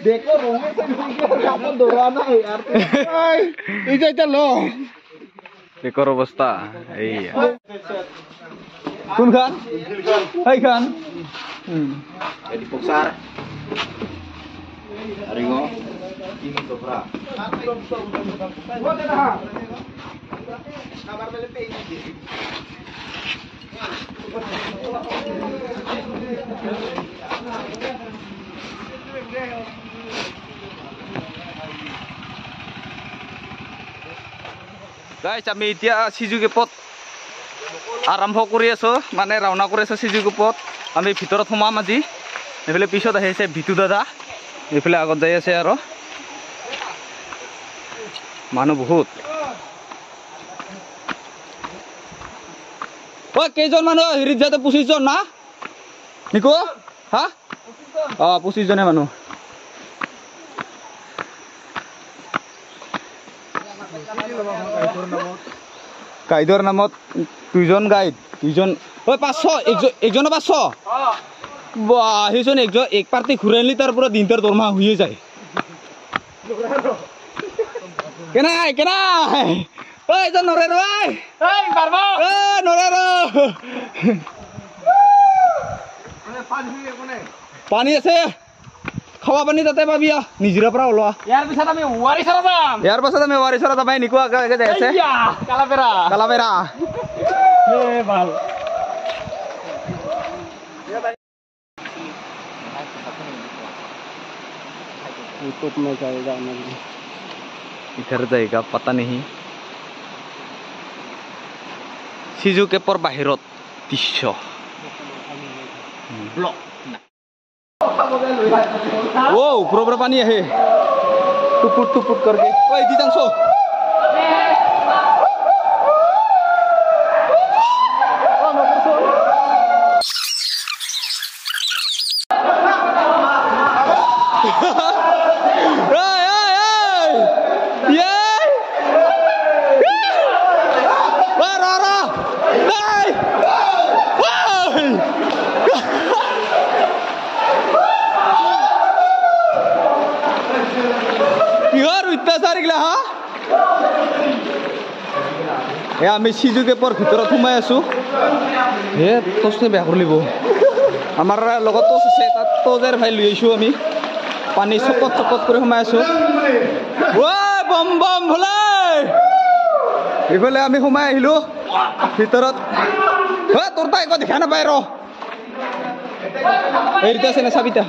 देखो रोंगे से नहीं आपन दौड़ाना है यार इधर लो बेकर अवस्था এই কোন খান এই খান Jadi Poksar. Aringo. Ini Topra. Guys আমি এতিয়া সিজুকে পথ আৰম্ভ কৰি আছো মানে ৰাওনা কৰি আছো সিজুকে পথ আমি ভিতৰত সোমাম আজি এফালে পিছত আহিছে ভিতু দাদা এফালে আগত যাই আছে আৰু মানুহ বহুত ও কেইজন মানুহ হেৰিত যাতে 25 জন না নিকো হা 25 জনে মানুহ গাইডৰ নামত দুইজন গাইড দুইজন ঐ 500 একজনৰ 500 বাহ হেজন এক পাৰ্টি ঘুৰাইলি তাৰ পৰা দিনটাৰ দৰমহা হৈয়ে যায় কেনাই ঐ এজন নৰে ৰ ঐ পাৰব নৰে ৰ পানী আছে খাৱা পানী তাতে পাবি নিজৰা পৰা ওলোৱা ইয়াৰ পিছত আমি ৱাৰিছৰা যাম নিকো আগে যাই আছে কালাবেৰা এ ভাল यूट्यूब में जाएगा इधर जाएगा पता नहीं सिजु के पर बाहिरत दृश्य ओ ऊपर पानी है टुपुट करके ओए दीदांसो আমি সিজুকে পর ভিতৰত সোমাই আছো হে তোসে বেয়া কৰি লিব আমাৰ লগত তোস আছে তাত তোজেৰ ভাই লৈ আইছো আমি পানী চকত কৰি সোমাই আছো ও বম ভলে ইফালে আমি সোমাই আহিলো ভিতৰত হে তোৰ তাই কো দেখা নাপায় ৰ এৰিতে আছে না চাবিতা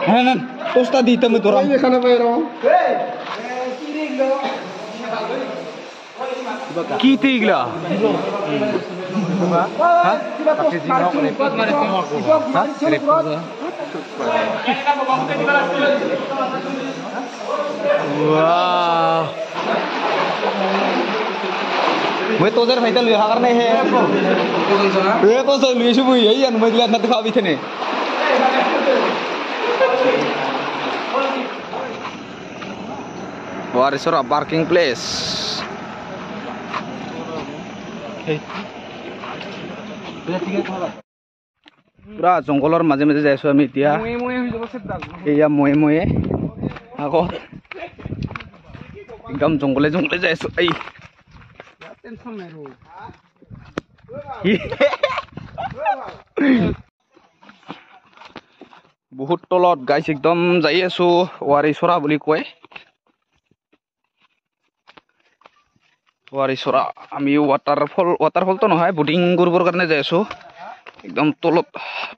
হ্যাঁ না তোস্তা দিতে মই তোৰা দেখা নাপায় ৰ কি তিগলা मैं तो जर भाईता लिया करने है ये तो सब लिए शुभ यही अनुमति लिया ना दिखावी थे ने वारिसरा पार्किंग प्लेस পুরা জঙ্গলৰ মাজে মাজে যাইছো আমি এতিয়া এয়া ময়ে আকৌ একদম জঙ্গলে যাইছো এই বহুত তলত গাইছ একদম যাই আছো ৱাৰিছৰা বুলি কয় ৱাৰিছৰা আমি ৱাটাৰফল তো নহয় বোটিং কৰিবৰ কাৰণে যাই আছো একদম তলত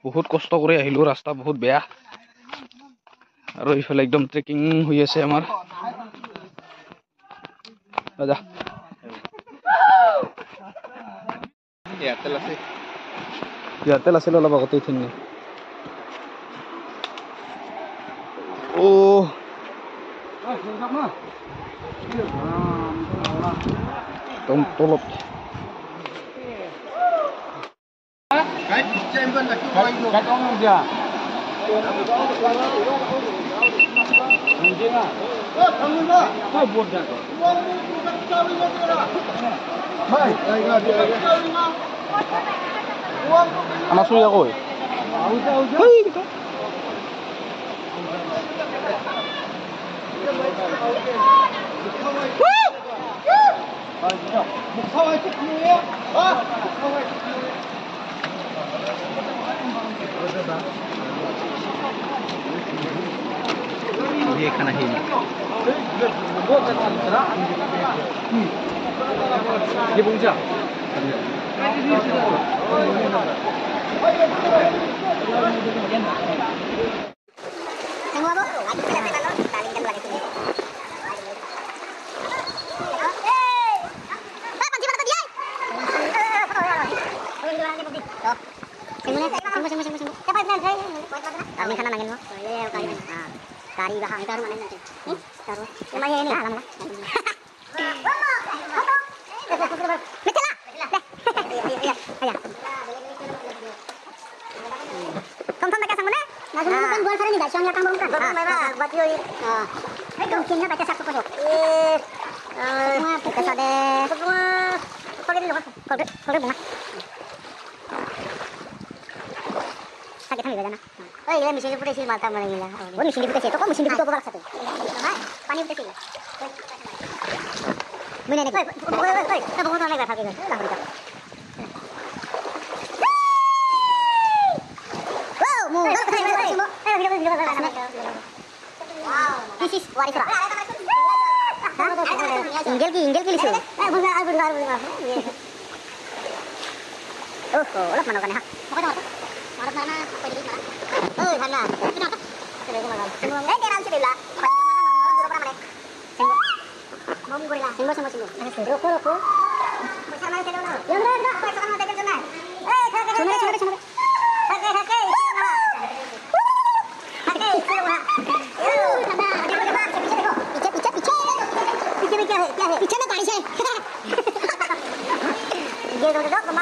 বহুত কষ্ট কৰি আহিলো ৰাস্তা বহুত বেয়া আৰু ইফালে একদম ট্ৰেকিং হৈ আছে আমাৰ আজা ইয়াতেল আছিল অলপ আগতে থিনি ও একদম তলত Anak suya koi. ये खाना ही ये बुंजा Semua bu, lagi kita tekan lo, talingkan lagi sini. Panci mana tadi? Semua. Siapa yang nangis? Kami sana nangis lo. Iya, kari. Nah, kari bahang taruh mana nanti? Taruh. Namanya ini alam lah. Betul lah. Iya. Không baca sang mana? Nah, bukan buat hari ini dah, siangnya tambah bukan. Bukan, buat yo. Mungkinnya baca satu pojok. Semua kita sade. Semua. Pakai dulu. Pakai bunga. Sakit hati dah na. Oh, ini mesin putih sih mata mana ini lah. Oh, mesin putih sih. Kok mesin putih apa satu? Pani putih sih. Mana ni? Oi. Kita bawa lagi pakai ni. Dah beri. Wow, this is warisra. Inggil ki lisu. Oh, ulah mana kan ha? Marah mana? Apa jadi marah? Oh, sana. Kenapa? Sudah kemana? Semua. Dia sudah lah. Mau gorila. Semua. Roko. Bersama saya dulu. Yang dah. Apa sekarang ada sana? Cuma. पीछे में पानी से ये तो